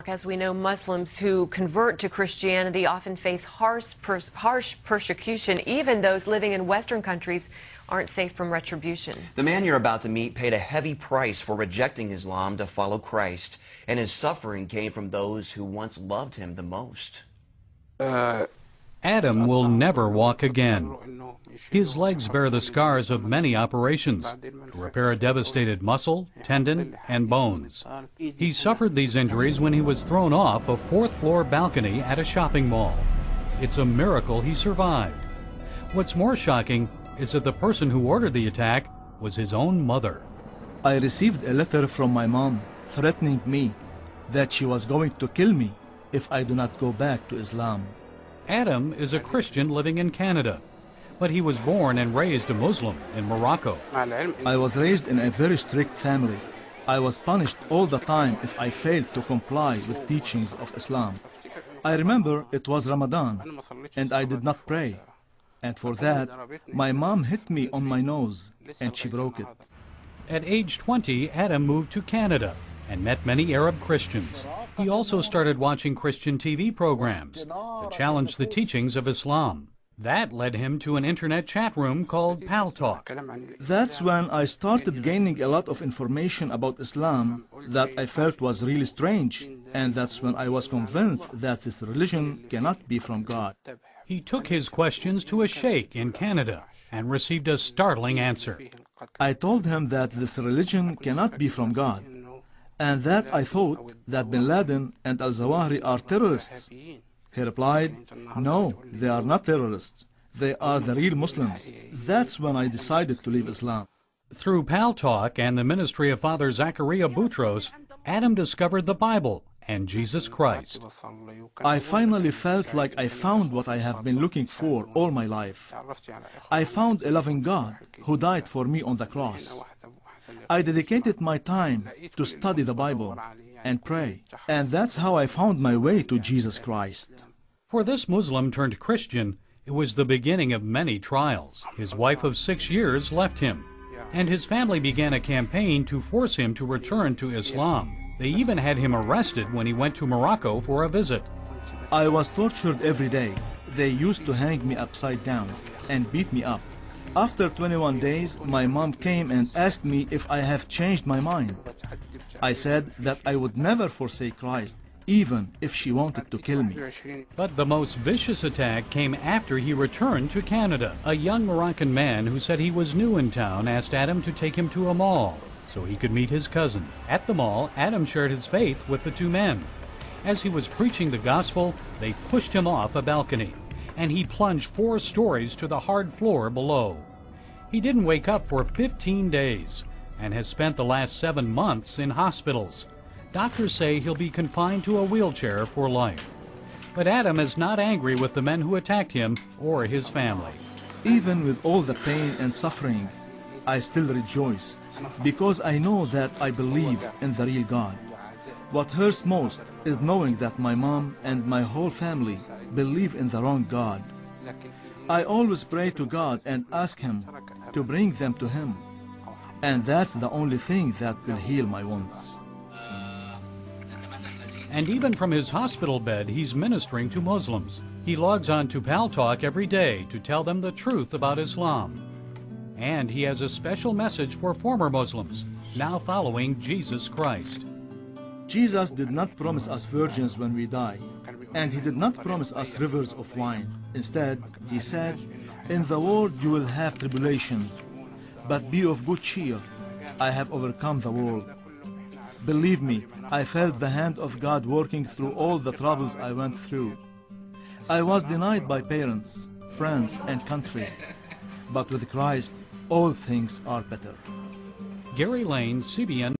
Mark, as we know, Muslims who convert to Christianity often face harsh persecution. Even those living in Western countries aren't safe from retribution. The man you're about to meet paid a heavy price for rejecting Islam to follow Christ, and his suffering came from those who once loved him the most. Adam will never walk again. His legs bear the scars of many operations to repair a devastated muscle, tendon, and bones. He suffered these injuries when he was thrown off a fourth-floor balcony at a shopping mall. It's a miracle he survived. What's more shocking is that the person who ordered the attack was his own mother. I received a letter from my mom threatening me that she was going to kill me if I do not go back to Islam. Adam is a Christian living in Canada, but he was born and raised a Muslim in Morocco. I was raised in a very strict family. I was punished all the time if I failed to comply with teachings of Islam. I remember it was Ramadan and I did not pray. And for that, my mom hit me on my nose and she broke it. At age 20, Adam moved to Canada and met many Arab Christians. He also started watching Christian TV programs that challenged the teachings of Islam. That led him to an internet chat room called Pal Talk. That's when I started gaining a lot of information about Islam that I felt was really strange, and that's when I was convinced that this religion cannot be from God. He took his questions to a sheikh in Canada and received a startling answer. I told him that this religion cannot be from God, and that I thought that Bin Laden and al-Zawahiri are terrorists. He replied, "No, they are not terrorists. They are the real Muslims." That's when I decided to leave Islam. Through Pal Talk and the ministry of Father Zachariah Boutros, Adam discovered the Bible and Jesus Christ. I finally felt like I found what I have been looking for all my life. I found a loving God who died for me on the cross. I dedicated my time to study the Bible and pray, and that's how I found my way to Jesus Christ. For this Muslim turned Christian, it was the beginning of many trials. His wife of 6 years left him, and his family began a campaign to force him to return to Islam. They even had him arrested when he went to Morocco for a visit. I was tortured every day. They used to hang me upside down and beat me up. After 21 days, my mom came and asked me if I have changed my mind. I said that I would never forsake Christ, even if she wanted to kill me. But the most vicious attack came after he returned to Canada. A young Moroccan man who said he was new in town asked Adam to take him to a mall so he could meet his cousin. At the mall, Adam shared his faith with the two men. As he was preaching the gospel, they pushed him off a balcony, and he plunged 4 stories to the hard floor below. He didn't wake up for 15 days and has spent the last 7 months in hospitals. Doctors say he'll be confined to a wheelchair for life. But Adam is not angry with the men who attacked him or his family. Even with all the pain and suffering, I still rejoice because I know that I believe in the real God. What hurts most is knowing that my mom and my whole family believe in the wrong God. I always pray to God and ask Him to bring them to Him. And that's the only thing that will heal my wounds. And even from his hospital bed, he's ministering to Muslims. He logs on to Pal Talk every day to tell them the truth about Islam. And he has a special message for former Muslims, now following Jesus Christ. Jesus did not promise us virgins when we die, and He did not promise us rivers of wine. Instead, He said, "In the world you will have tribulations, but be of good cheer. I have overcome the world." Believe me, I felt the hand of God working through all the troubles I went through. I was denied by parents, friends, and country. But with Christ, all things are better. Gary Lane, CBN.